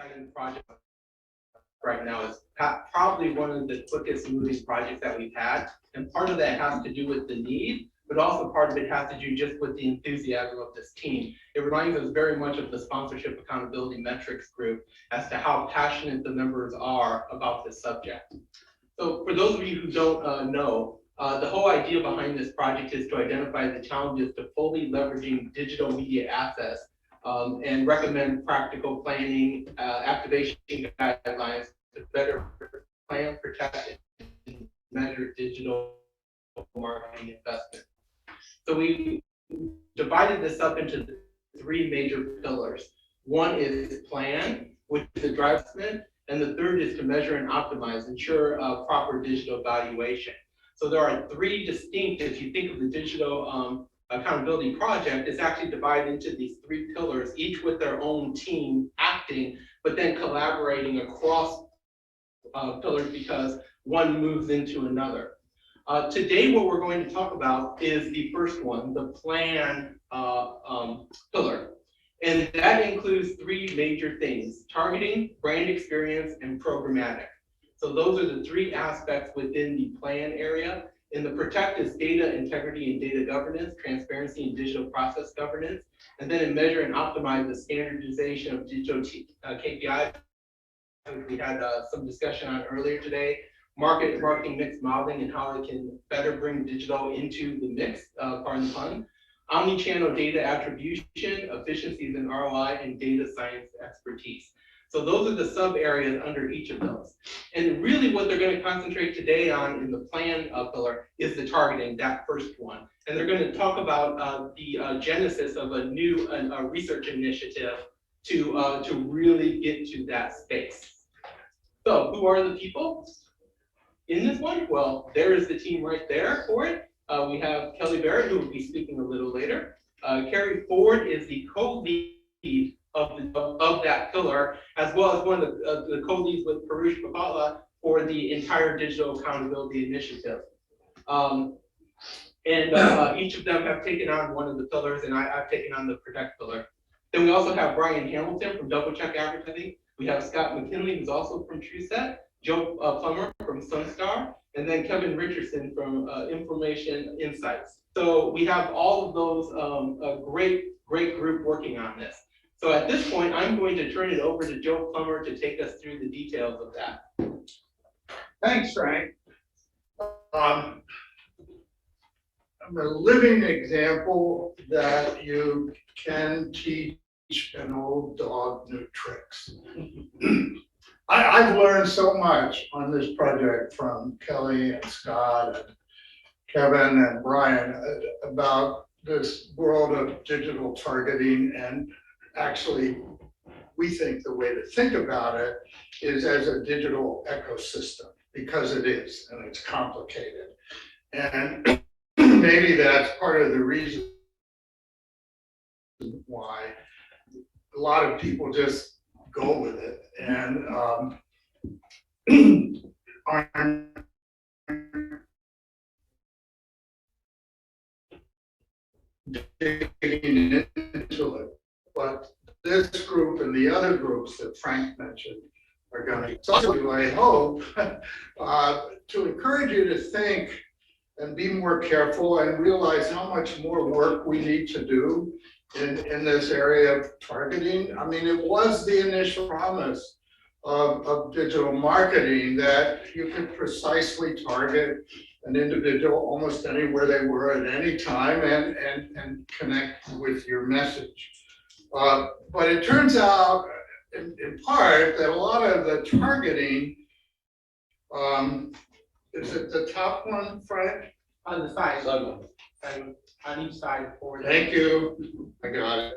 exciting project right now. It's probably one of the quickest moving projects that we've had. And part of that has to do with the need, but also part of it has to do just with the enthusiasm of this team. It reminds us very much of the Sponsorship Accountability Metrics group as to how passionate the members are about this subject. So for those of you who don't know, the whole idea behind this project is to identify the challenges to fully leveraging digital media assets and recommend practical planning, activation guidelines to better plan, protect, and measure digital marketing investment. So we divided this up into three major pillars. One is plan, which is a investment, and the third is to measure and optimize, ensure proper digital valuation. So there are three distinct, if you think of the digital accountability project, it's actually divided into these three pillars, each with their own team acting, but then collaborating across pillars because one moves into another. Today, what we're going to talk about is the first one, the plan pillar. And that includes three major things: targeting, brand experience, and programmatic. So those are the three aspects within the plan area. And the protect is data integrity and data governance, transparency and digital process governance. And then in measure and optimize the standardization of digital KPIs, which we had some discussion on earlier today. Marketing mix modeling and how it can better bring digital into the mix, pardon the pun. Omni-channel data attribution, efficiencies in ROI, and data science expertise. So those are the sub areas under each of those. And really what they're going to concentrate today on in the plan pillar is the targeting, that first one. And they're going to talk about the genesis of a new research initiative to really get to that space. So who are the people in this one? Well, there is the team right there for it. We have Kelly Barrett, who will be speaking a little later. Carrie Ford is the co-lead of that pillar, as well as one of the co-leads with Parush Papala for the entire digital accountability initiative. Each of them have taken on one of the pillars, and I've taken on the protect pillar. Then we also have Brian Hamilton from Double Check Advertising. We have Scott McKinley, who's also from TrueSet, Joe Plummer from Sunstar, and then Kevin Richardson from Information Insights. So we have all of those a great group working on this. So at this point, I'm going to turn it over to Joe Plummer to take us through the details of that. Thanks, Frank. I'm a living example that you can teach an old dog new tricks. I've learned so much on this project from Kelly and Scott and Kevin and Brian about this world of digital targeting. And actually, we think the way to think about it is as a digital ecosystem, because it is, and it's complicated. And maybe that's part of the reason why a lot of people just go with it and aren't digging into it. But this group and the other groups that Frank mentioned are going to, so I hope, to encourage you to think and be more careful and realize how much more work we need to do in this area of targeting. I mean, it was the initial promise of digital marketing that you could precisely target an individual almost anywhere they were at any time and connect with your message. But it turns out, in part, that a lot of the targeting, is it the top one, Frank? On the side, on each side for the. Thank you. I got it.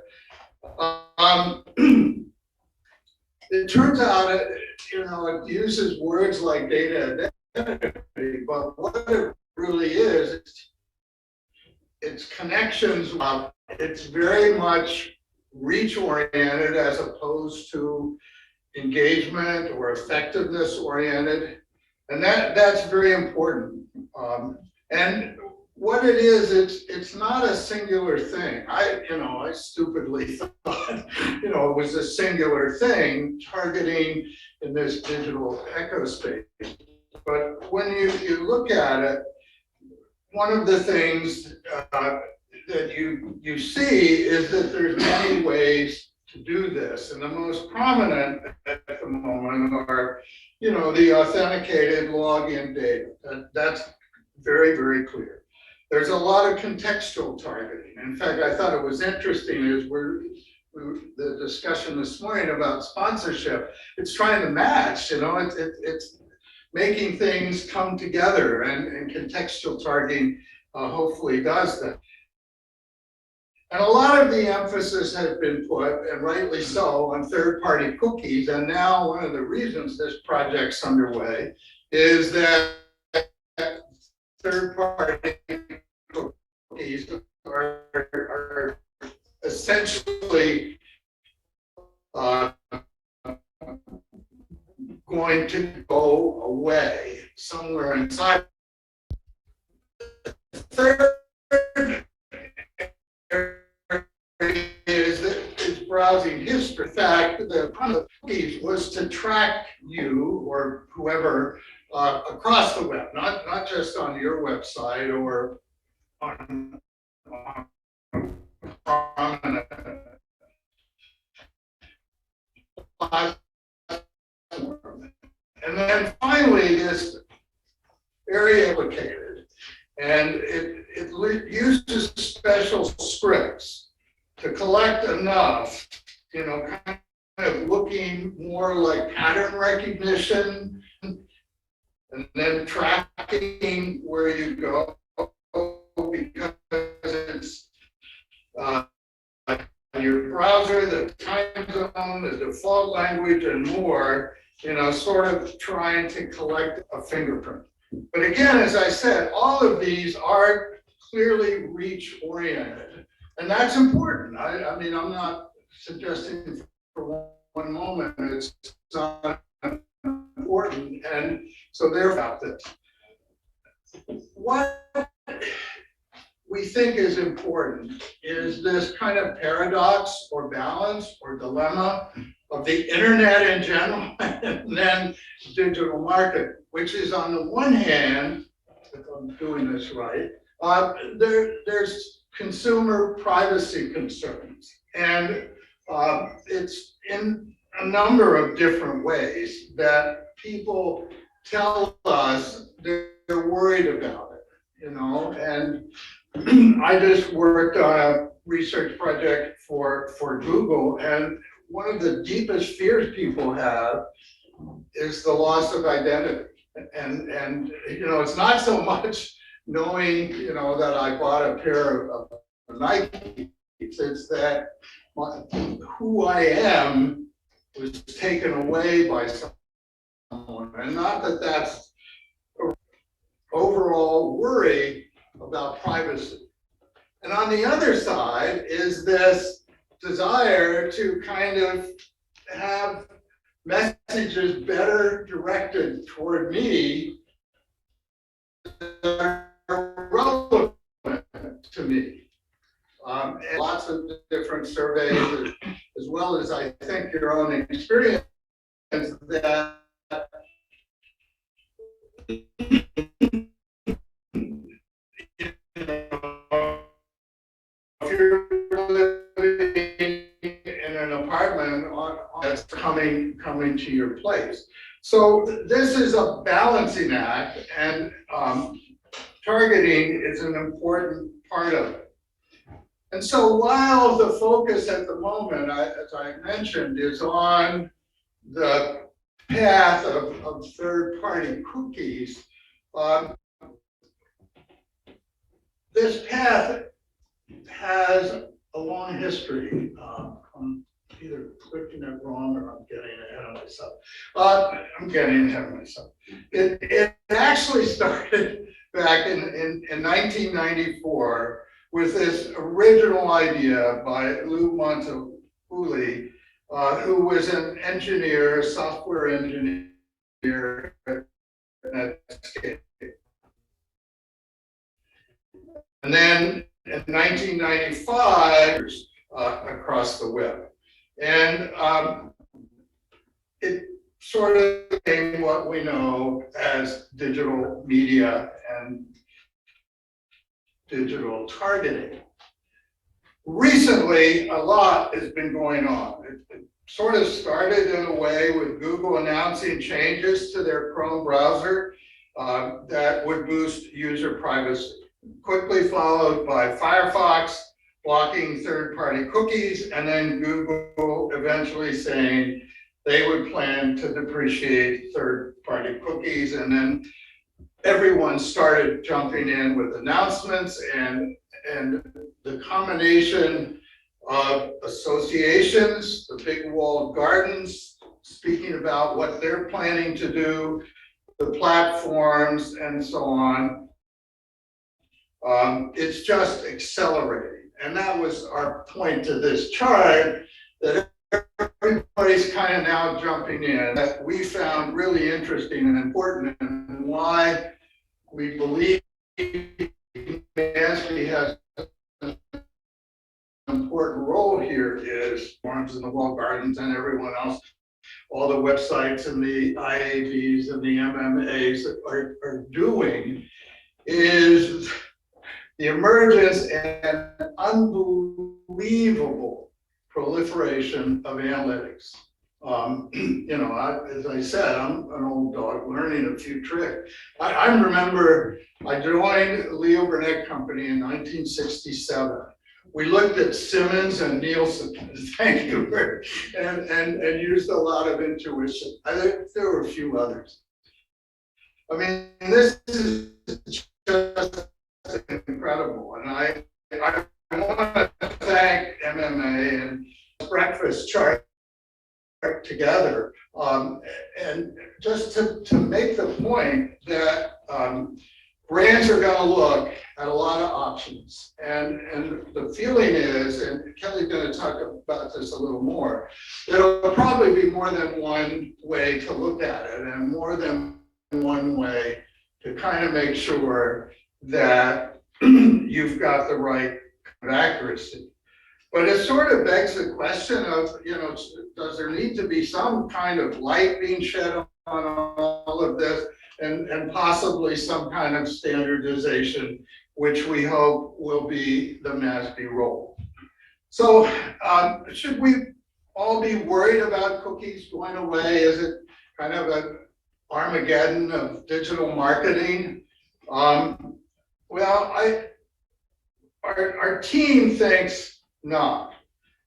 It turns out it uses words like data identity, but what it really is, it's connections. It's very much reach oriented as opposed to engagement or effectiveness oriented, and that's very important. And what it is, it's not a singular thing. I stupidly thought, it was a singular thing targeting in this digital eco space. But when you look at it, one of the things that you see is that there's many ways to do this. And the most prominent at the moment are, the authenticated login data. That's very, very clear. There's a lot of contextual targeting. In fact, I thought it was interesting as the discussion this morning about sponsorship, it's trying to match, it's making things come together, and contextual targeting hopefully does that. And a lot of the emphasis has been put, and rightly so, on third-party cookies. And now one of the reasons this project's underway is that third-party cookies are essentially going to go away somewhere inside. Third is browsing history. In fact, the point of cookies was to track you or whoever across the web, not just on your website or on prominent platform. And then finally, this area located, and it uses special scripts to collect enough, kind of looking more like pattern recognition, and then tracking where you go, because it's your browser, the time zone, the default language, and more, sort of trying to collect a fingerprint. But again, as I said, all of these are clearly reach oriented, and that's important. I mean, I'm not suggesting for one moment it's not important, and so they're about this. What we think is important is this kind of paradox or balance or dilemma of the internet in general and then digital marketing, which is on the one hand, if I'm doing this right, there's consumer privacy concerns. And it's in a number of different ways that people tell us they're worried about it, and I just worked on a research project for Google, and one of the deepest fears people have is the loss of identity. And it's not so much knowing, that I bought a pair of Nike. It's that who I am was taken away by someone, and not that that's an overall worry about privacy. And on the other side is this desire to kind of have messages better directed toward me that are relevant to me. And lots of different surveys, as well as I think your own experience, that if you're living in an apartment that's coming to your place. So this is a balancing act, and targeting is an important part of it. And so while the focus at the moment, as I mentioned, is on the path of third-party cookies, this path has a long history. I'm either clicking it wrong or I'm getting ahead of myself. It actually started back in 1994 with this original idea by Lou Montefulli, who was an engineer, software engineer at Netscape. And then in 1995, across the web. And it sort of became what we know as digital media and digital targeting. Recently, a lot has been going on. It sort of started in a way with Google announcing changes to their Chrome browser that would boost user privacy. Quickly followed by Firefox blocking third-party cookies, and then Google eventually saying they would plan to depreciate third-party cookies. And then everyone started jumping in with announcements, and the combination of associations, the big walled gardens, speaking about what they're planning to do, the platforms, and so on. It's just accelerating. And that was our point to this chart, that everybody's kind of now jumping in, that we found really interesting and important, and why we believe MASB has an important role here is farms and the walled gardens and everyone else, all the websites and the IABs and the MMAs are doing, is the emergence and unbelievable proliferation of analytics. As I said, I'm an old dog learning a few tricks. I remember I joined Leo Burnett Company in 1967. We looked at Simmons and Nielsen, thank you, and used a lot of intuition. I think there were a few others. I mean, this is just incredible, and I want to thank MMA and breakfast chart together, and just to make the point that brands are going to look at a lot of options, and the feeling is, and Kelly's going to talk about this a little more, there'll probably be more than one way to look at it, and more than one way to kind of make sure that you've got the right kind of accuracy. But it sort of begs the question of, does there need to be some kind of light being shed on all of this, and possibly some kind of standardization, which we hope will be the MASB role. So should we all be worried about cookies going away? Is it kind of an Armageddon of digital marketing? Well, our team thinks not.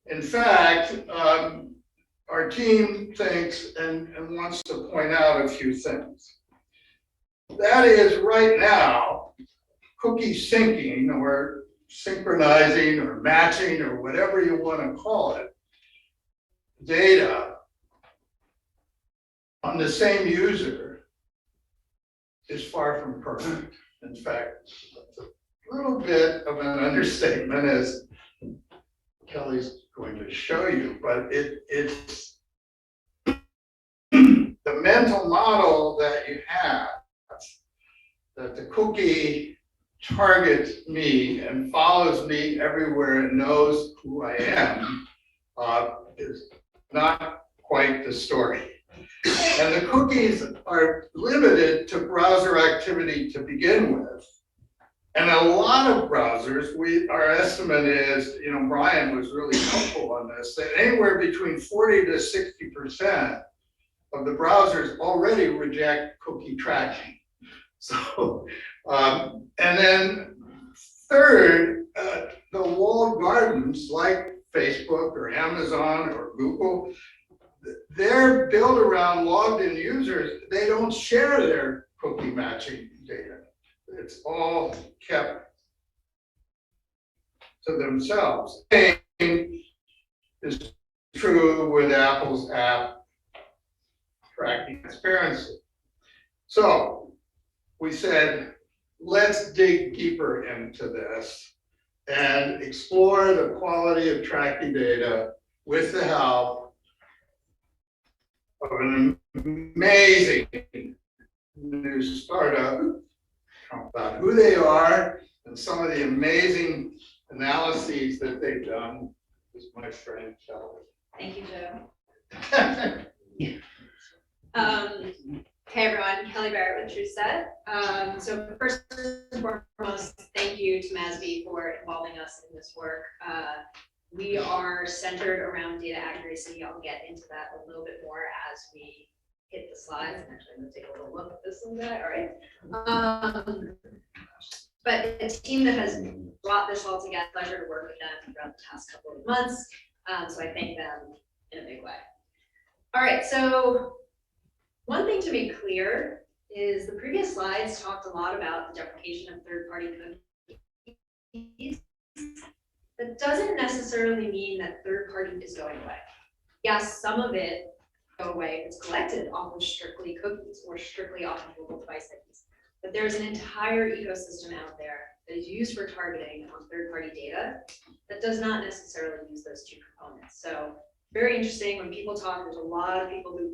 In fact, our team thinks and wants to point out a few things. That is, right now, cookie syncing or synchronizing or matching or whatever you want to call it, data on the same user is far from perfect. In fact, a little bit of an understatement, as Kelly's going to show you, but it's the mental model that you have, that the cookie targets me and follows me everywhere and knows who I am, is not quite the story. And the cookies are limited to browser activity to begin with. And a lot of browsers, our estimate is, Brian was really helpful on this, that anywhere between 40 to 60% of the browsers already reject cookie tracking. So, and then third, the walled gardens like Facebook or Amazon or Google, they're built around logged in users. They don't share their cookie matching data. It's all kept to themselves. Same is true with Apple's app tracking transparency. So we said, let's dig deeper into this and explore the quality of tracking data with the help of an amazing new startup about who they are and some of the amazing analyses that they've done is my friend Kelly. Thank you, Joe. Hey everyone, Kelly Barrett with TrueSet. So first and foremost, thank you to MASB for involving us in this work. We are centered around data accuracy. I'll get into that a little bit more as we hit the slides. And actually, I'm going to take a little look at this one guy. All right. But a team that has brought this all together, pleasure to work with them throughout the past couple of months. So I thank them in a big way. All right, so one thing to make clear is the previous slides talked a lot about the deprecation of third-party cookies. That doesn't necessarily mean that third-party is going away. Yes, some of it go away if it's collected off of strictly cookies or strictly off of mobile device IDs. But there's an entire ecosystem out there that is used for targeting on third-party data that does not necessarily use those two components. So very interesting when people talk, there's a lot of people who,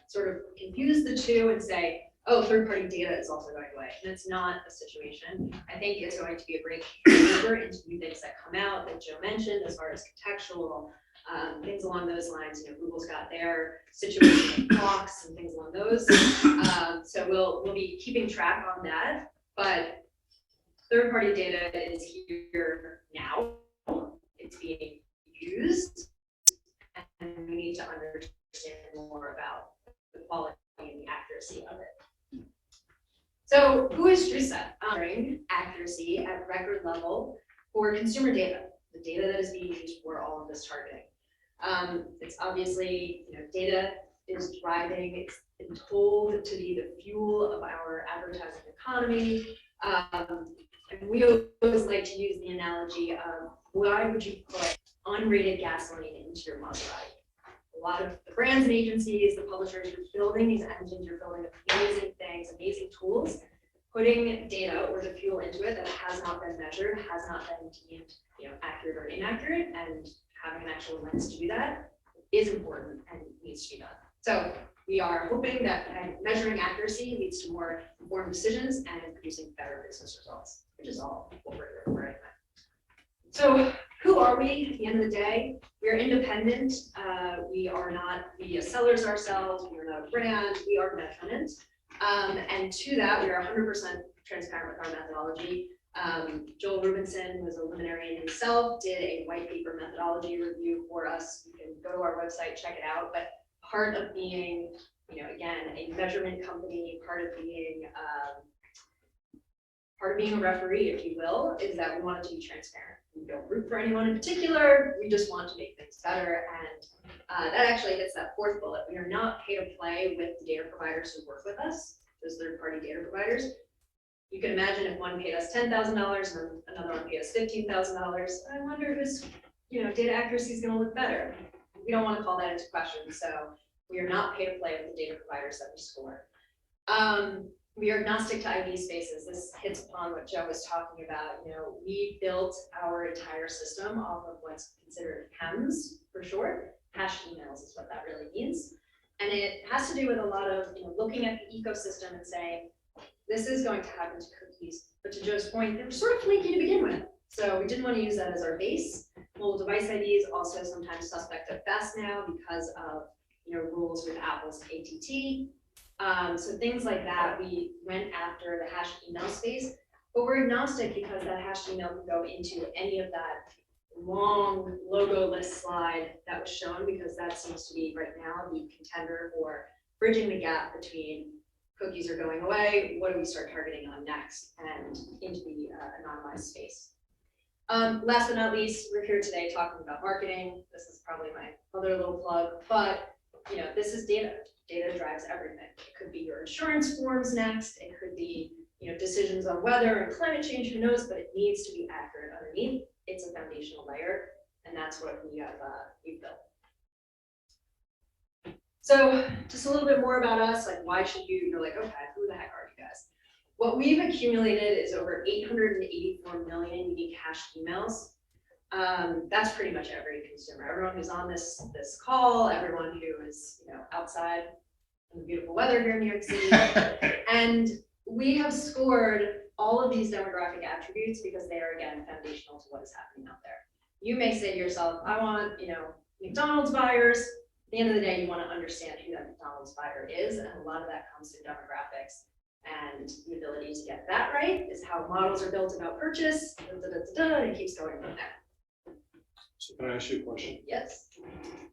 sort of confuse the two and say, oh, third-party data is also going away. And it's not a situation. I think it's going to be a great carryover into new things that come out that Joe mentioned as far as contextual, things along those lines. Google's got their situation with blocks and things along those. So we'll be keeping track on that. But third-party data is here now. It's being used, and we need to understand more about the quality and the accuracy of it. So who is TrueSet? Monitoring accuracy at record level for consumer data, the data that is being used for all of this targeting. It's obviously, data is driving, it's been told to be the fuel of our advertising economy. And we always like to use the analogy of why would you put unrated gasoline into your Maserati? A lot of the brands and agencies, the publishers, you're building these engines, you're building amazing things, amazing tools, putting data or the fuel into it that has not been measured, has not been deemed accurate or inaccurate, and having an actual lens to do that is important and needs to be done. So we are hoping that measuring accuracy leads to more informed decisions and producing better business results, which is all what we're here for anyway. So who are we at the end of the day? We are independent. We are not media sellers ourselves. We are not a brand. We are measurement. And to that, we are 100% transparent with our methodology. Joel Rubinson, who is a luminary in himself, did a white paper methodology review for us. You can go to our website, check it out. But part of being, again, a measurement company, part of being a referee, if you will, is that we want it to be transparent. We don't root for anyone in particular. We just want to make things better. And that actually hits that fourth bullet. We are not pay to play with the data providers who work with us, those third-party data providers. You can imagine if one paid us $10,000 and another one paid us $15,000. I wonder whose data accuracy is going to look better. We don't want to call that into question. So we are not pay to play with the data providers that we score. We are agnostic to ID spaces. This hits upon what Joe was talking about. We built our entire system off of what's considered HEMS for short. Hashed emails is what that really means. And it has to do with a lot of looking at the ecosystem and saying, this is going to happen to cookies. But to Joe's point, they were sort of flaky to begin with. So we didn't want to use that as our base. Mobile device IDs also sometimes suspect at best now because of rules with Apple's ATT. So things like that, we went after the hashed email space, but we're agnostic because that hashed email can go into any of that long logo list slide that was shown, because that seems to be right now the contender for bridging the gap between cookies are going away, what do we start targeting on next, and into the anonymized space. Last but not least, we're here today talking about marketing. This is probably my other little plug, but this is data. Data drives everything. It could be your insurance forms next. It could be decisions on weather and climate change. Who knows? But it needs to be accurate underneath. It's a foundational layer, and that's what we've built. So just a little bit more about us. Like, why should you're like, okay, who the heck are you guys? What we've accumulated is over 884 million unique hashed emails. That's pretty much every consumer, everyone who's on this call, everyone who is outside in the beautiful weather here in New York City. And we have scored all of these demographic attributes because they are, again, foundational to what is happening out there. You may say to yourself, I want, McDonald's buyers. At the end of the day, you want to understand who that McDonald's buyer is, and a lot of that comes through demographics. And the ability to get that right is how models are built about purchase, and it keeps going from there. So can I ask you a question? Yes,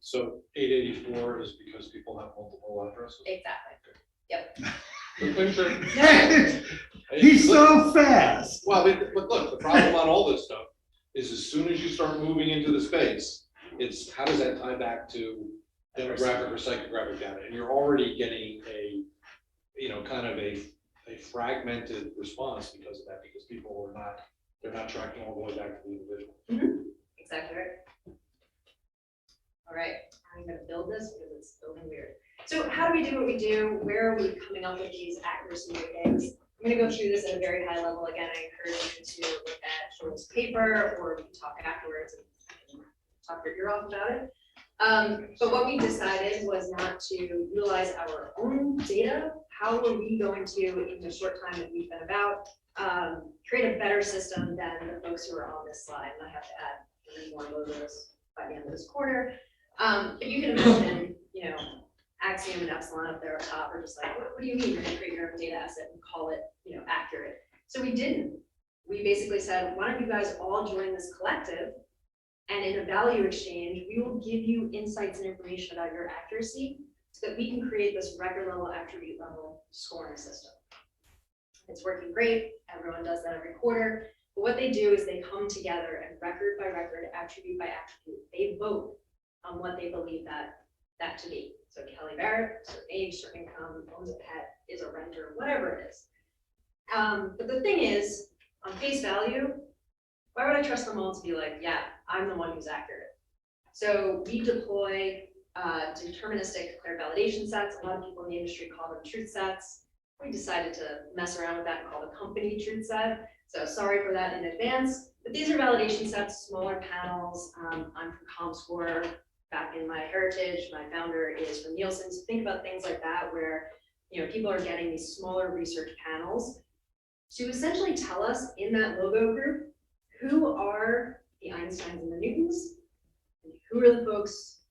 So 884 is because people have multiple addresses? exactly. Yep. Good picture. He's so fast. Well, but look, the problem on all this stuff is as soon as you start moving into the space, it's how does that tie back to demographic or psychographic data? And you're already getting a, kind of a fragmented response because of that, because people they're not tracking all the way back to the individual. Mm-hmm. Exactly right. All right, I'm gonna build this because it's building weird. So how do we do what we do? Where are we coming up with these accuracy ratings? I'm gonna go through this at a very high level. Again, I encourage you to look at Joel's paper, or we can talk afterwards and talk your ear off about it. But what we decided was not to utilize our own data. How are we going to, in the short time that we've been about, create a better system than the folks who are on this slide? And I have to add 3 more logos by the end of this quarter. But you can imagine, Axiom and Epsilon up there up top are just like, what do you mean you're gonna create your own data asset and call it, accurate? So we didn't. We basically said, why don't you guys all join this collective, and in a value exchange, we will give you insights and information about your accuracy so that we can create this record level, attribute level scoring system. It's working great. Everyone does that every quarter. But what they do is they come together and record by record, attribute by attribute, they vote on what they believe that to be. So Kelly Barrett, certain age, certain income, owns a pet, is a renter, whatever it is. But the thing is, on face value, why would I trust them all to be like, yeah, I'm the one who's accurate? So we deploy deterministic declared validation sets. A lot of people in the industry call them truth sets. We decided to mess around with that and call the company truth set. So sorry for that in advance. But these are validation sets, smaller panels. I'm from ComScore. Back in my heritage, my founder is from Nielsen. So think about things like that, where people are getting these smaller research panels to essentially tell us in that logo group who are the Einsteins and the Newtons, and who are the folks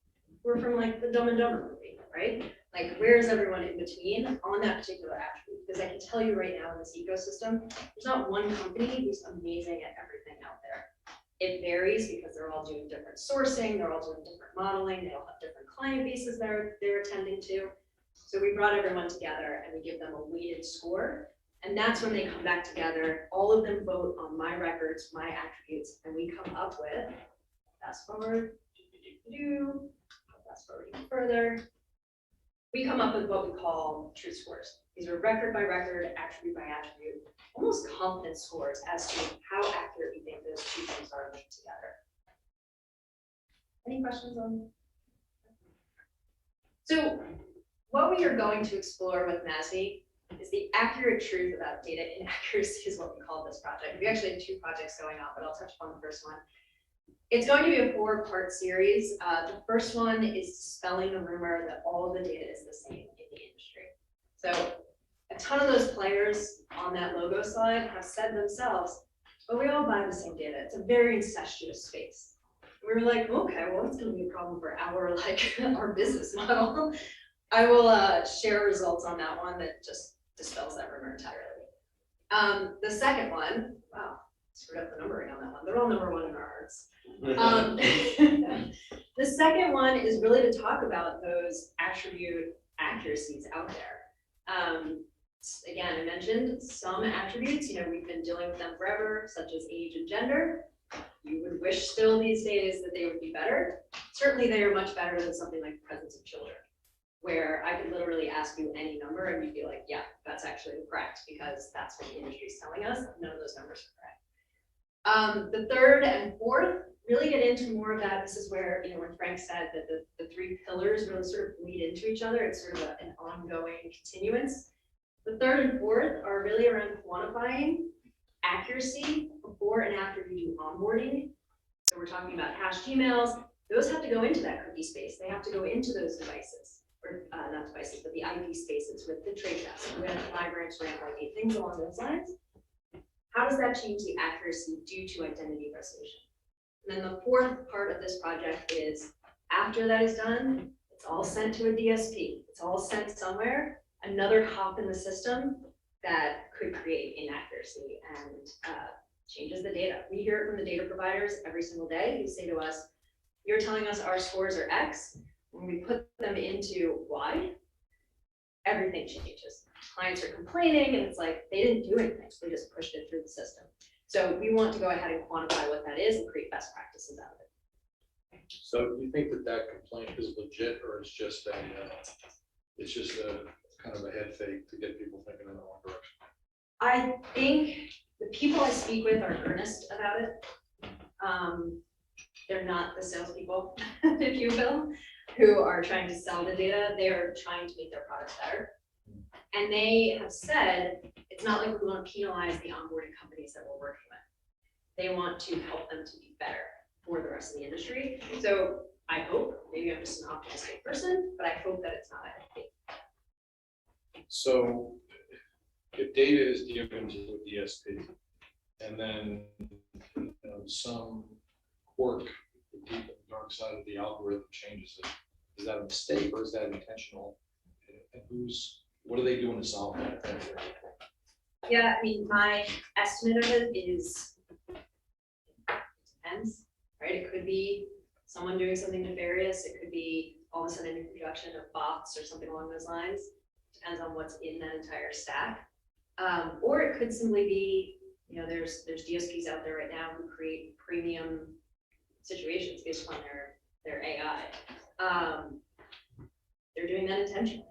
who are from like the Dumb and Dumber movie, right? Like, where is everyone in between on that particular attribute? Because I can tell you right now in this ecosystem, there's not one company who's amazing at everything out there. It varies because they're all doing different sourcing, they're all doing different modeling, they all have different client bases they're attending to. So we brought everyone together and we give them a weighted score. And that's when they come back together. All of them vote on my records, my attributes, and we come up with, fast forward, fast forward even further. We come up with what we call truth scores. These are record by record, attribute by attribute, almost confidence scores as to how accurate we think those two things are linked together. Any questions on? So what we are going to explore with MASB is the accurate truth about data inaccuracy is what we call this project. We actually have 2 projects going on, but I'll touch upon the first one. It's going to be a 4-part series. The first one is dispelling the rumor that all of the data is the same in the industry. So a ton of those players on that logo slide have said themselves, but we all buy the same data. It's a very incestuous space. We were like, okay, well, that's going to be a problem for our business model. I will share results on that one that just dispels that rumor entirely. The second one, wow, screwed up the numbering on that one. They're all number 1 in our hearts. The second one is really to talk about those attribute accuracies out there. Again, I mentioned some attributes, we've been dealing with them forever, such as age and gender. You would wish still these days that they would be better. Certainly they are much better than something like the presence of children, where I could literally ask you any number and you'd be like, yeah, that's actually correct, because that's what the industry is telling us. None of those numbers are correct. The third and fourth really get into more of that. This is where, when Frank said that the 3 pillars really sort of bleed into each other, it's sort of an ongoing continuance. The third and fourth are really around quantifying accuracy before and after you do onboarding. So we're talking about hashed emails. Those have to go into that cookie space. They have to go into those devices, or not devices, devices, with the ID spaces, with the trade desk, with library ramp ID, things along those lines. How does that change the accuracy due to identity resolution? And then the fourth part of this project is, after that is done, it's all sent to a DSP. It's all sent somewhere, another hop in the system that could create inaccuracy and changes the data. We hear it from the data providers every single day who say to us, you're telling us our scores are X. When we put them into Y, everything changes. Clients are complaining and it's like, they didn't do anything. They just pushed it through the system. So we want to go ahead and quantify what that is and create best practices out of it. So do you think that that complaint is legit, or it's just a kind of a head fake to get people thinking in the wrong direction? I think the people I speak with are earnest about it. They're not the salespeople, if you will, who are trying to sell the data. They are trying to make their products better. And they have said, it's not like we want to penalize the onboarding companies that we're working with. They want to help them to be better for the rest of the industry. So I hope, maybe I'm just an optimistic person, but I hope that it's not a head fake. So if data is given to a DSP and then some quirk, the deep and dark side of the algorithm changes it, is that a mistake or is that intentional? And what are they doing to solve that? Yeah, I mean, my estimate of it is, it depends, right? It could be someone doing something nefarious. It could be all of a sudden an introduction of bots or something along those lines. Depends on what's in that entire stack. Or it could simply be, there's DSPs out there right now who create premium situations based on their AI. They're doing that intentionally.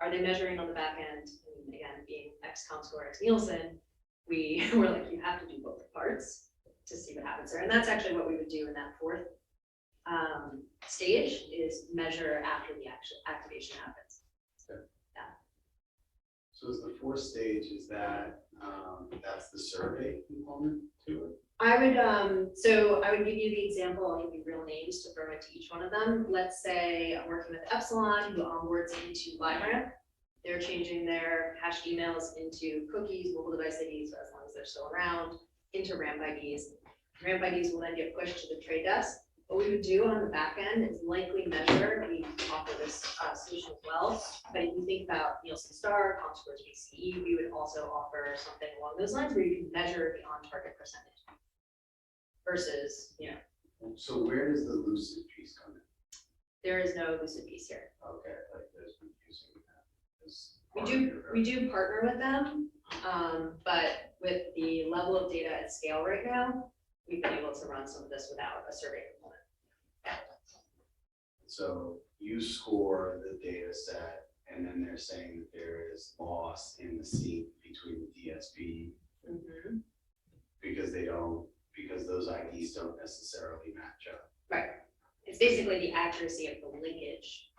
Are they measuring on the back end? And again, being ex-Comscore, ex-Nielsen, we're like, you have to do both parts to see what happens there. And that's actually what we would do in that fourth stage, is measure after the actual activation happens. Okay. Yeah. So is the fourth stage, is that, that's the survey component to it? I would give you the example, I'll give you real names to throw into each one of them. Let's say I'm working with Epsilon, who onboards into LiveRamp. They're changing their hashed emails into cookies, mobile device IDs, as long as they're still around, into ramp IDs. Ramp IDs will then get pushed to the trade desk. What we would do on the back end is likely measure, we offer this solution as well, but if you think about Nielsen Star, Comscore's BCE, we would also offer something along those lines where you can measure the on-target percentage versus, So where does the lucid piece come in? there is no lucid piece here. Okay, like there's confusing that. We do partner with them, but with the level of data at scale right now, we've been able to run some of this without a survey component. So you score the data set, and then they're saying that there is loss in the sync between the DSP Mm-hmm. because those IDs don't necessarily match up. Right. It's basically the accuracy of the linkage,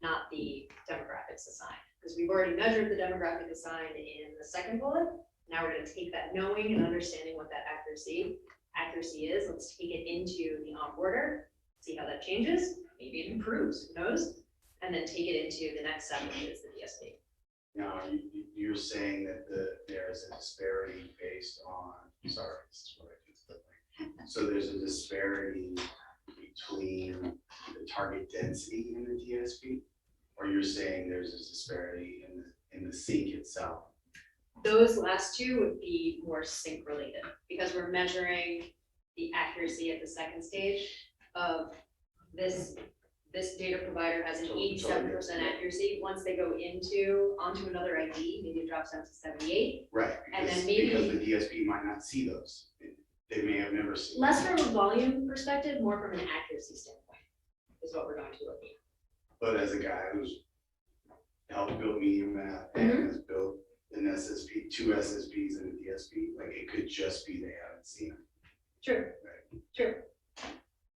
not the demographics assigned. Because we've already measured the demographic assigned in the second bullet. Now we're going to take that knowing and understanding what that accuracy is. Let's take it into the onboarder, see how that changes. Maybe it improves, who knows? And then take it into the next step, which is the DSP. Now, you're saying that there's a disparity based on, sorry, this is what I keep flipping. So there's a disparity between the target density in the DSP, or you're saying there's a disparity in the sync itself? Those last two would be more sync related because we're measuring the accuracy at the second stage of this data provider has an 87% accuracy. Once they go onto another ID, maybe it drops down to 78. Right, And because then maybe- because the DSP might not see those. They may have never seen. Less from a volume perspective, more from an accuracy standpoint is what we're going to look at. But as a guy who's helped build Medium Map and has built an SSP, 2 SSPs and a DSP, like it could just be they haven't seen them. True, Right. true.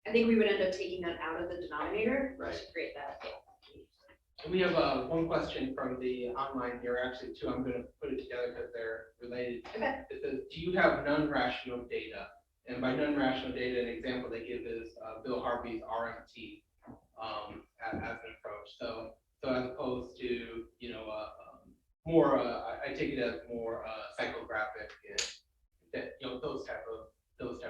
I think we would end up taking that out of the denominator Right. to create that. We have one question from the online here, actually two. I'm going to put it together because they're related. Okay. It says, do you have non-rational data? And by non-rational data, an example they give is Bill Harvey's RMT as an approach. So as a more, I take it as more psychographic and that, those type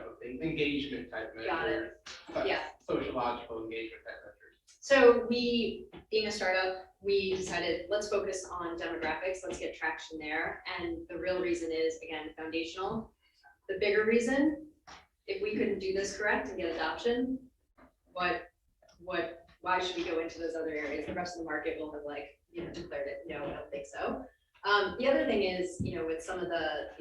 of things, engagement type Got it. measures. Yeah. Sociological engagement type measures. So we, being a startup, we decided, let's focus on demographics, let's get traction there. And the real reason is, again, foundational. The bigger reason, if we couldn't do this correct and get adoption, why should we go into those other areas? The rest of the market will have declared it, no, I don't think so. The other thing is, with some of the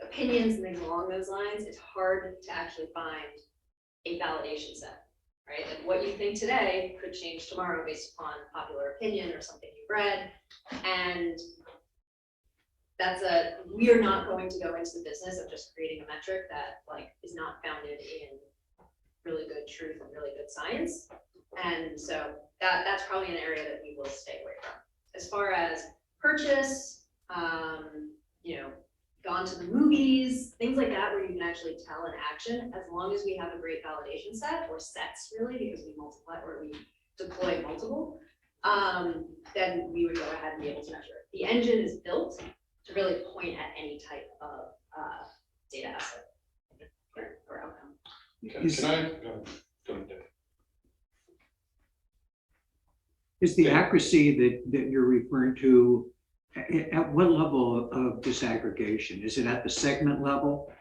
opinions and things along those lines, it's hard to actually find a validation set, right? Like what you think today could change tomorrow based upon popular opinion or something you've read. And we are not going to go into the business of just creating a metric that is not founded in really good truth and really good science. And so that's probably an area that we will stay away from. As far as purchase, gone to the movies, things like that, where you can actually tell an action, as long as we have a great validation set or sets really, because we multiply or we deploy multiple, then we would go ahead and be able to measure it. The engine is built to really point at any type of data asset or outcome. Okay, can I, go ahead, Dave. Is the accuracy that you're referring to, at what level of disaggregation? Is it at the segment level?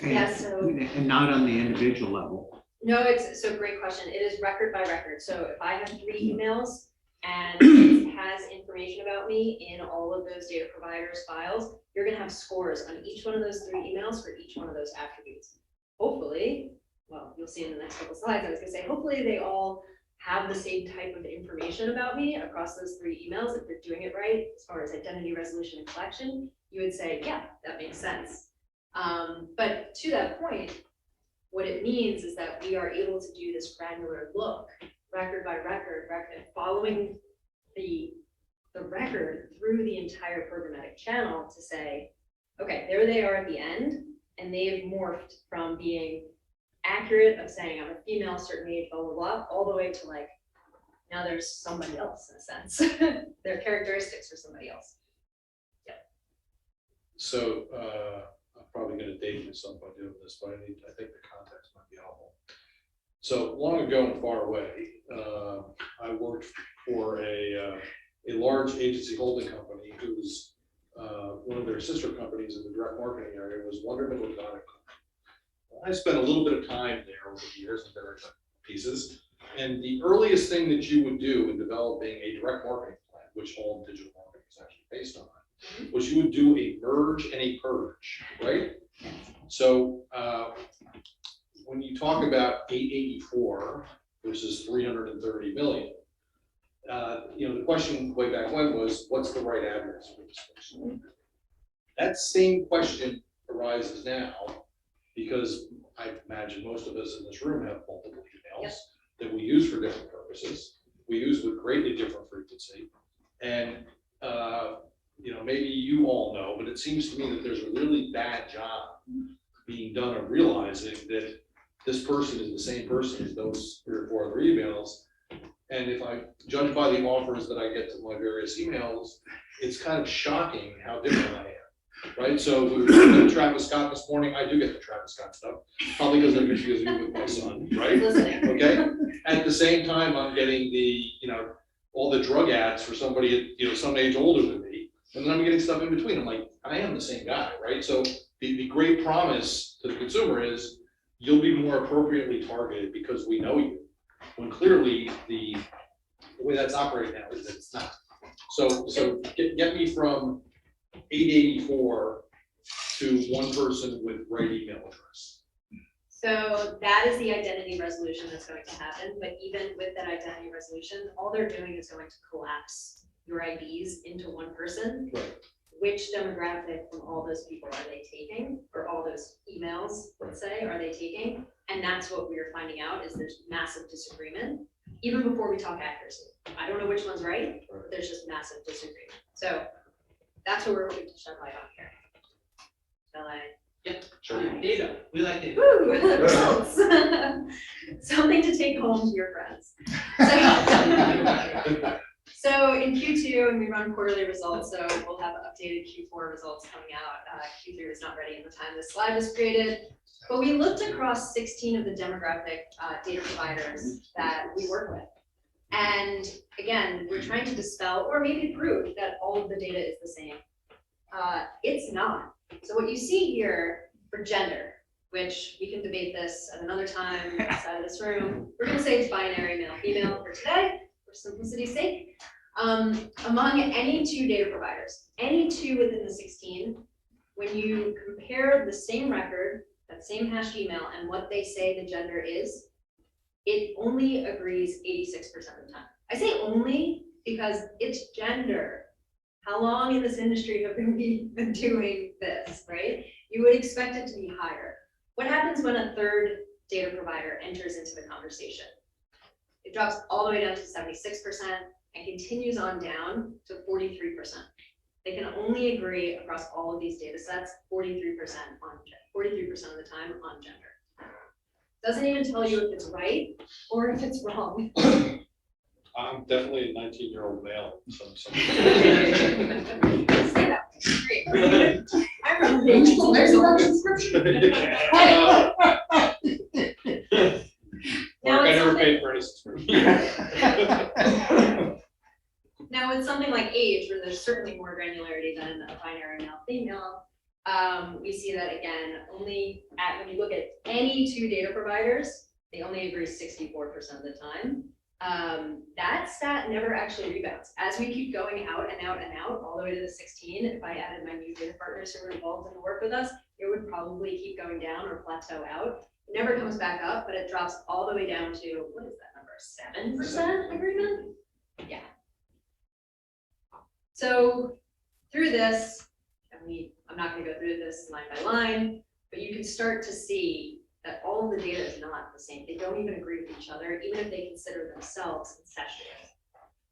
Yeah, so- And not on the individual level? No, it's so great question. It is record by record. So if I have 3 emails and it has information about me in all of those data providers' files, you're gonna have scores on each one of those 3 emails for each one of those attributes. Hopefully, well, you'll see in the next couple slides, I was gonna say, hopefully they all have the same type of information about me across those 3 emails. If they're doing it right, as far as identity resolution and collection, you would say, yeah, that makes sense. But to that point, what it means is that we are able to do this granular look, record by record, following the record through the entire programmatic channel to say, okay, there they are at the end, and they've morphed from being accurate of saying I'm a female, certain age, blah, blah, blah, all the way to now there's somebody else in a sense. Their characteristics are somebody else. So, I'm probably gonna date myself by doing this, but I think the context might be helpful. So long ago and far away, I worked for a large agency holding company whose one of their sister companies in the direct marketing area was Wonderman Orthotic. I spent a little bit of time there over the years in various pieces, and the earliest thing that you would do in developing a direct marketing plan, which all digital marketing is actually based on, was you would do a merge and a purge, right? So when you talk about 884 versus 330 million, the question way back when was, what's the right address for this person? That same question arises now, because I imagine most of us in this room have multiple emails that we use for different purposes. We use with greatly different frequency. And maybe you all know, but it seems to me that there's a really bad job being done of realizing that this person is the same person as those 3 or 4 other emails. And if I judge by the offers that I get to my various emails, it's kind of shocking how different I am, right? So we were talking to Travis Scott this morning. I do get the Travis Scott stuff, probably because I'm confusing it with my son, right? Okay. At the same time, I'm getting all the drug ads for somebody at some age older than me, and then I'm getting stuff in between. I'm like, I am the same guy, right? So the great promise to the consumer is you'll be more appropriately targeted because we know you, when clearly the way that's operating now is that it's not. So get me from 884 to one person with right email address. So that is the identity resolution that's going to happen. But even with that identity resolution, all they're doing is going to collapse your IDs into one person. Right. Which demographic from all those people are they taking, or all those emails, let's say, are they taking? And that's what we're finding out is there's massive disagreement, even before we talk accuracy. I don't know which one's right, but there's just massive disagreement. So that's what we're hoping to shed light on here. Shall I? Yep. Sure. Data. We like data. Woo, results. Something to take home to your friends. So So in Q2, and we run quarterly results, so we'll have updated Q4 results coming out. Q3 was not ready at the time this slide was created. But we looked across 16 of the demographic data providers that we work with. And again, we're trying to dispel or maybe prove that all of the data is the same. It's not. So what you see here for gender, which we can debate this at another time outside of this room, we're gonna say it's binary male, female for today, for simplicity's sake. Among any two data providers, any two within the 16, when you compare the same record, that same hashed email, and what they say the gender is, it only agrees 86% of the time. I say only because it's gender. How long in this industry have we been doing this, right? You would expect it to be higher. What happens when a third data provider enters into the conversation? It drops all the way down to 76% and continues on down to 43%. They can only agree across all of these data sets 43% of the time on gender. Doesn't even tell you if it's right or if it's wrong. I'm definitely a 19-year-old male. Great. I remember. There's a subscription. Now Mark, I it's never something- paid for any subscription. Now, with something like age, where there's certainly more granularity than a binary male-female, we see that again, only when you look at any two data providers, they only agree 64% of the time. That stat never actually rebounds. As we keep going out and out and out, all the way to the 16, if I added my new data partners who were involved in the work with us, it would probably keep going down or plateau out. It never comes back up, but it drops all the way down to, what is that number, 7% agreement? Yeah. So through this, I'm not gonna go through this line by line, but you can start to see that all of the data is not the same. They don't even agree with each other, even if they consider themselves incestuous.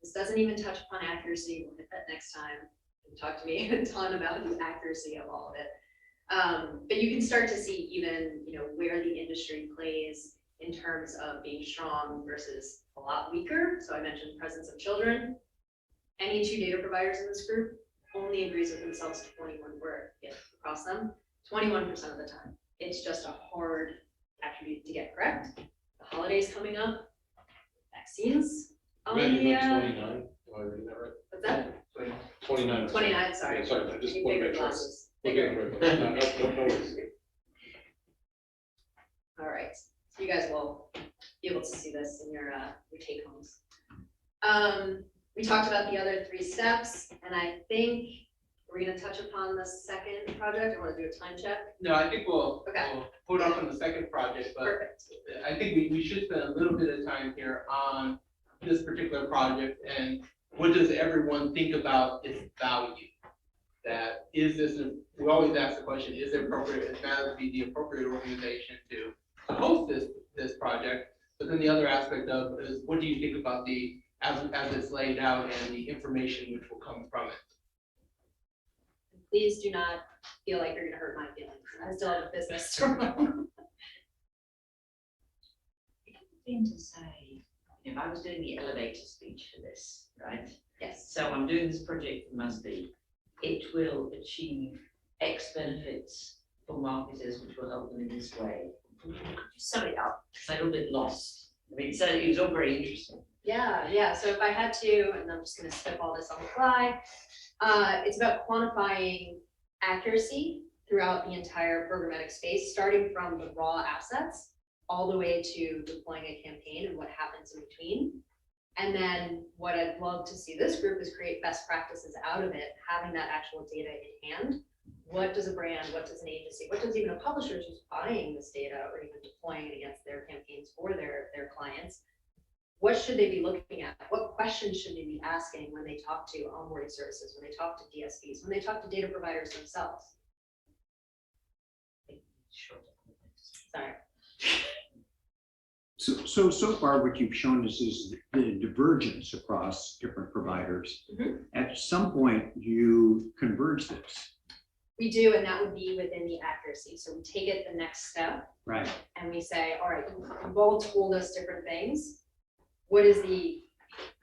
This doesn't even touch upon accuracy. We'll hit that next time. Talk to me a ton about the accuracy of all of it. But you can start to see even, where the industry plays in terms of being strong versus a lot weaker. So I mentioned presence of children. Any two data providers in this group only agrees with themselves 21 across them, 21% of the time. It's just a hard attribute to get correct. The holidays coming up, vaccines. On the, 29? Am I reading that right? what's that? 29. 29, sorry. Yeah, sorry, I just Big want to bigger make sure. glasses. Okay, Bigger. great. No worries. All right, so you guys will be able to see this in your take homes. We talked about the other 3 steps, and I think we're gonna touch upon the second project. I wanna do a time check. No, I think we'll Okay. put up on the second project, but Perfect. I think we should spend a little bit of time here on this particular project and what does everyone think about its value? That is this, we always ask the question, is it appropriate, is MASB the appropriate organization to host this project? But then the other aspect of is what do you think about as it's laid out and the information which will come from it? Please do not feel like you're gonna hurt my feelings. I still have a business to run. Thing to say, if I was doing the elevator speech for this, right? Yes. So I'm doing this project for MASB. It will achieve X benefits for marketers, which will help them in this way. Could you sum it up? I'm a little bit lost. I mean, so it was all very interesting. Yeah. So if I had to, and I'm just gonna spit all this on the fly, it's about quantifying accuracy throughout the entire programmatic space, starting from the raw assets all the way to deploying a campaign and what happens in between. And then what I'd love to see this group is create best practices out of it, having that actual data in hand. What does a brand, what does an agency, what does even a publisher who's buying this data or even deploying it against their campaigns for their clients, what should they be looking at? What questions should they be asking when they talk to onboarding services, when they talk to DSPs, when they talk to data providers themselves? Sure. Sorry. So far what you've shown us is the divergence across different providers. Mhm. At some point, you converge this, We do, and that would be within the accuracy. So we take it the next step right? and we say, all right, you've all told us different things. What is the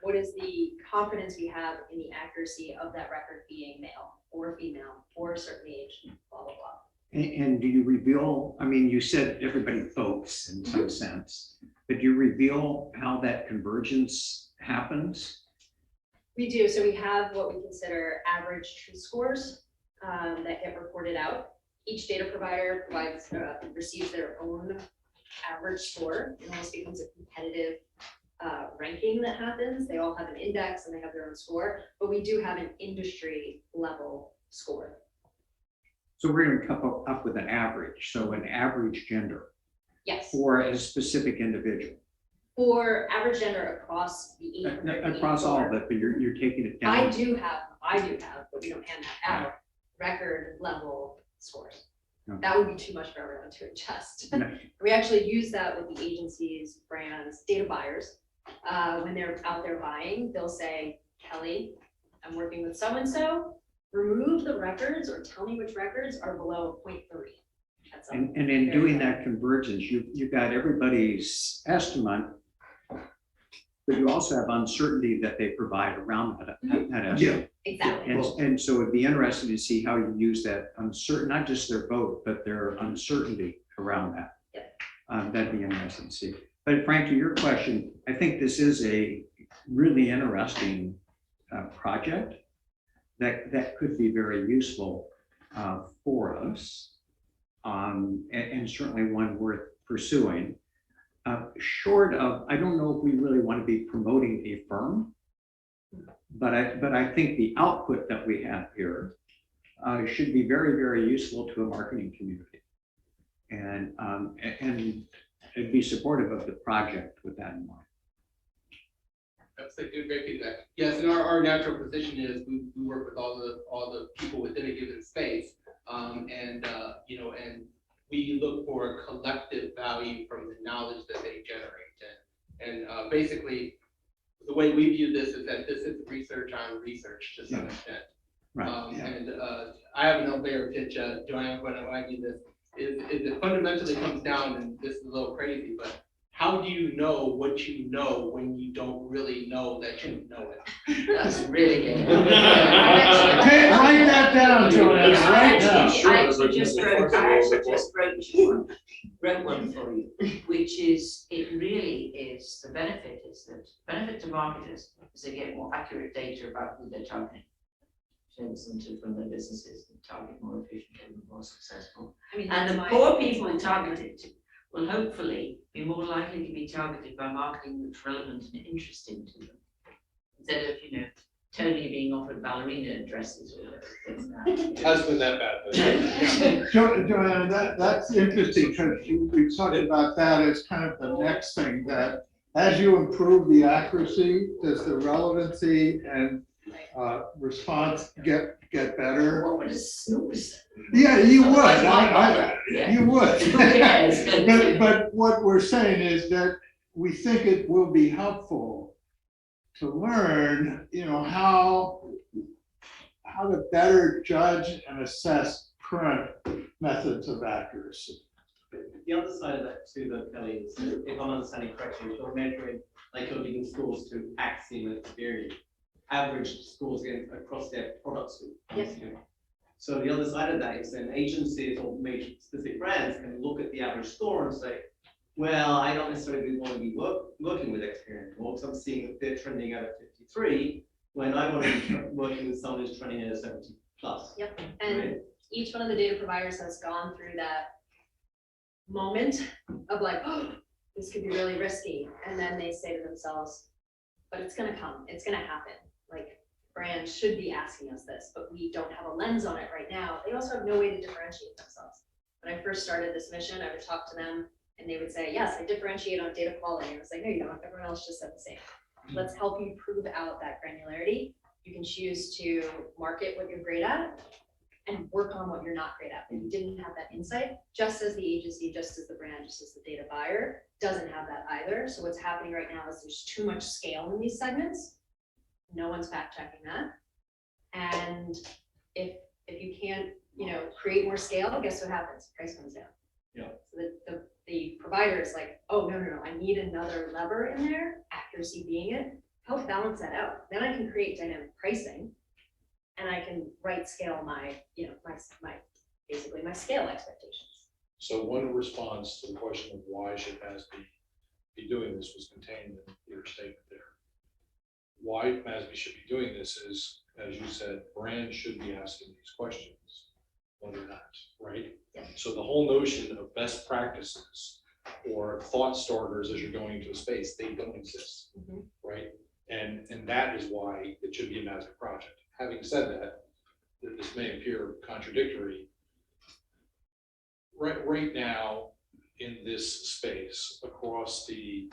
what is the confidence we have in the accuracy of that record being male or female or a certain age, blah, blah, blah. And do you reveal, I mean, you said everybody votes in some sense, but do you reveal how that convergence happens? We do, so we have what we consider average truth scores that get reported out. Each data provider receives their own average score. It almost becomes a competitive ranking that happens. They all have an index and they have their own score, but we do have an industry level score. So we're going to come up with an average, so an average gender Yes, for a specific individual. for average gender across the 884. Across all of it, but you're taking it I down. do have, but we don't hand that out, record level scores. Okay. That would be too much for everyone to adjust. No. We actually use that with the agencies, brands, data buyers. When they're out there buying, they'll say, Kelly, I'm working with so-and-so, remove the records or tell me which records are below 0.3. That's all. And in doing that convergence, you've got everybody's estimate, but you also have uncertainty that they provide around that estimate. Exactly. And so it'd be interesting to see how you use that uncertain, not just their vote, but their uncertainty around that. Yep. That'd be interesting to see. But Frank, to your question, I think this is a really interesting project that could be very useful for us. And certainly one worth pursuing. Short of, I don't know if we really want to be promoting a firm, but I think the output that we have here should be very, very useful to a marketing community. And be supportive of the project with that in mind. That's a great feedback. Yes, and our natural position is we work with all the people within a given space. And we look for a collective value from the knowledge that they generate. And basically, the way we view this is that this is research on research to some extent. Right. I have an elevator pitch, Joanne, when I do this, is it fundamentally comes down, and this is a little crazy, but how do you know what you know when you don't really know that you know it? That's really good. Write that down, Joanne, write down. I actually just wrote one for you, which is, it really is, the benefit to marketers is they get more accurate data about who they're targeting. Shows them to run their businesses and target more efficiently and more successful. I mean, And that's the my- poor people targeted will hopefully be more likely to be targeted by marketing that's relevant and interesting to them. Instead of, Tony being offered ballerina dresses or whatever. It has been that bad. Joanna, that's interesting, because we've talked about that as kind of the next thing, that as you improve the accuracy, does the relevancy and response get better? What would a snooze? Yeah, you would, Yeah. you would. Yes. But what we're saying is that we think it will be helpful to learn, how to better judge and assess current methods of accuracy. The other side of that too, though, Kelly, is if I'm understanding correctly, if you're measuring, like you're giving scores to accuracy and experience, average scores across their product suite. Yes. So the other side of that is then agencies or major specific brands can look at the average score and say, well, I don't necessarily want to be working with Experian more, because I'm seeing that they're trending at a 53, when I want to be working with someone who's trending at a 70 plus. Yep, and Right? each one of the data providers has gone through that moment of like, oh, this could be really risky. And then they say to themselves, but it's gonna come, it's gonna happen. Like, brands should be asking us this, but we don't have a lens on it right now. They also have no way to differentiate themselves. When I first started this mission, I would talk to them and they would say, yes, I differentiate on data quality. And I was like, no, you don't, everyone else just said the same. Let's help you prove out that granularity. You can choose to market what you're great at and work on what you're not great at. If you didn't have that insight, just as the agency, just as the brand, just as the data buyer doesn't have that either. So what's happening right now is there's too much scale in these segments. No one's fact checking that. And if you can't, create more scale, guess what happens? Price comes down. Yeah. So the provider is like, oh, no, I need another lever in there, accuracy being it. help balance that out. Then I can create dynamic pricing and I can right scale my, you know, basically my scale expectations. So one response to the question of why should MASB be doing this was contained in your statement there. Why MASB should be doing this is, as you said, brands should be asking these questions, whether or not, right? Yeah. So the whole notion of best practices or thought starters as you're going into a space, they don't exist, right? And that is why it should be a MASB project. Having said that, this may appear contradictory. Right now, in this space, across the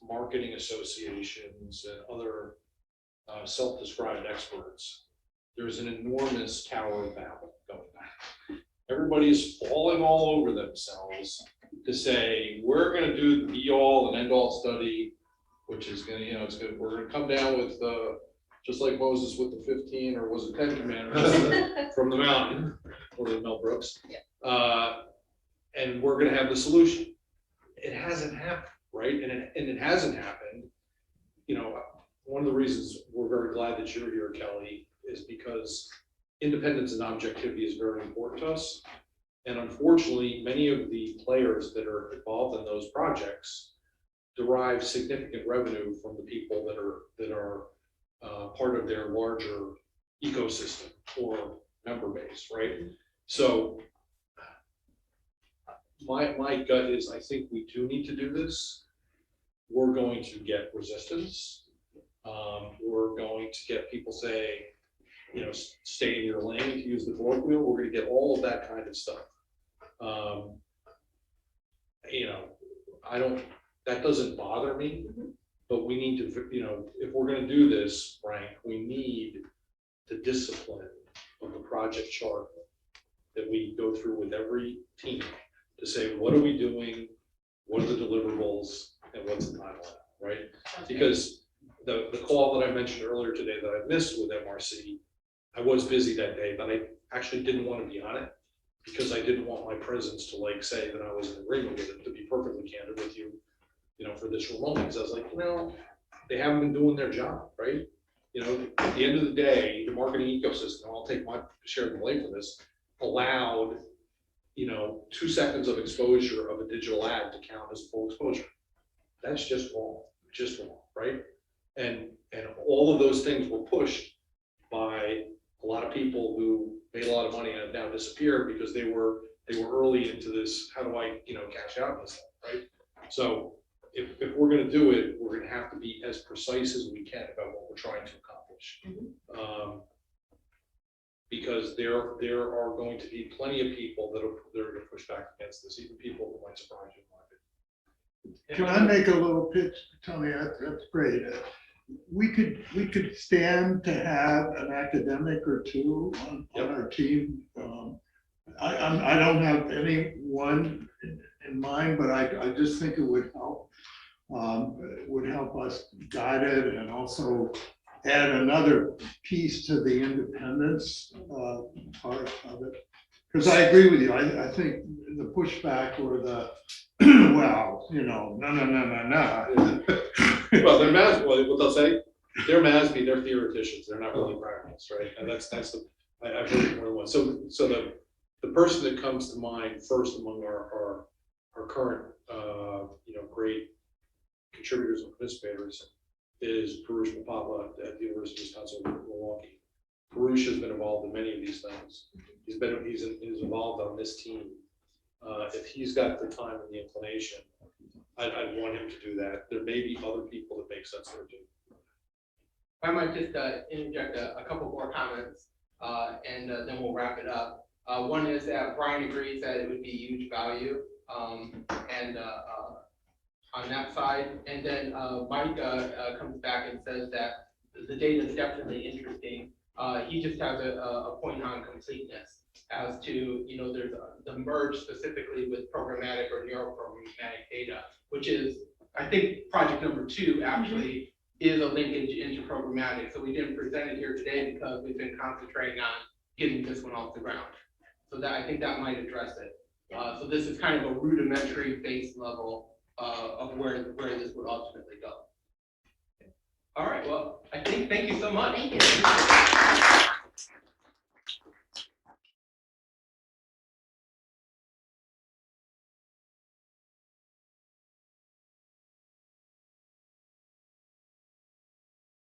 marketing associations and other self-described experts, there's an enormous tower of Babel going on. Everybody's falling all over themselves to say, we're gonna do the be-all and end-all study, which is gonna, you know, we're gonna come down with, just like Moses with the 15, or was it 10 commandments from the mountain, or the Mel Brooks. And we're gonna have the solution. It hasn't happened, right? And it hasn't happened. You know, one of the reasons we're very glad that you're here, Kelly, is because independence and objectivity is very important to us. And unfortunately, many of the players that are involved in those projects derive significant revenue from the people that are part of their larger ecosystem or member base, right? So my gut is, I think we do need to do this. We're going to get resistance. We're going to get people saying, you know, stay in your lane, to use the colloquial. We're going to get all of that kind of stuff. You know, that doesn't bother me, but we need to, you know, if we're going to do this, Frank, we need the discipline of the project chart that we go through with every team to say, what are we doing? What are the deliverables? And what's the timeline, right? Because the call that I mentioned earlier today that I missed with MRC, I was busy that day, but I actually didn't want to be on it because I didn't want my presence to like say that I was in agreement with it, to be perfectly candid with you, you know, for this remote, because I was like, you know, they haven't been doing their job, right? You know, at the end of the day, the marketing ecosystem, I'll take my share of the blame for this, allowed, you know, 2 seconds of exposure of a digital ad to count as full exposure. That's just wrong, right? And all of those things were pushed by a lot of people who made a lot of money and have now disappeared because they were early into this, how do I, you know, cash out and stuff, right? So if we're gonna do it, we're gonna have to be as precise as we can about what we're trying to accomplish. Because there are going to be plenty of people that are gonna push back against this, even people who might surprise you. Can I make a little pitch, Tony? That's great. We could stand to have an academic or two on our team. I don't have anyone in mind, but I just think it would help. It would help us guide it and also add another piece to the independence part of it. Because I agree with you. I think the pushback or the well, you know, no. Well, they're MASB, what they'll say, they're MASB, they're theoreticians, they're not really practicals, right? And that's the, I've heard it more than once. So the person that comes to mind first among our current, you know, great contributors and participators is Parush Mapapa at the University of Wisconsin-Milwaukee. Parush has been involved in many of these things. He's involved on this team. If he's got the time and the inclination, I'd want him to do that. There may be other people that make sense there too. I might just interject a couple more comments, and then we'll wrap it up. One is that Brian agrees that it would be huge value, and on that side. And then Mike comes back and says that the data is definitely interesting. He just has a point on completeness as to, you know, there's the merge specifically with programmatic or neuroprogrammatic data, which is, I think, project number 2 actually is a linkage into programmatic. So we didn't present it here today because we've been concentrating on getting this one off the ground. So that, I think that might address it. So this is kind of a rudimentary base level of where this would ultimately go. All right, well, I think, thank you so much. Thank you.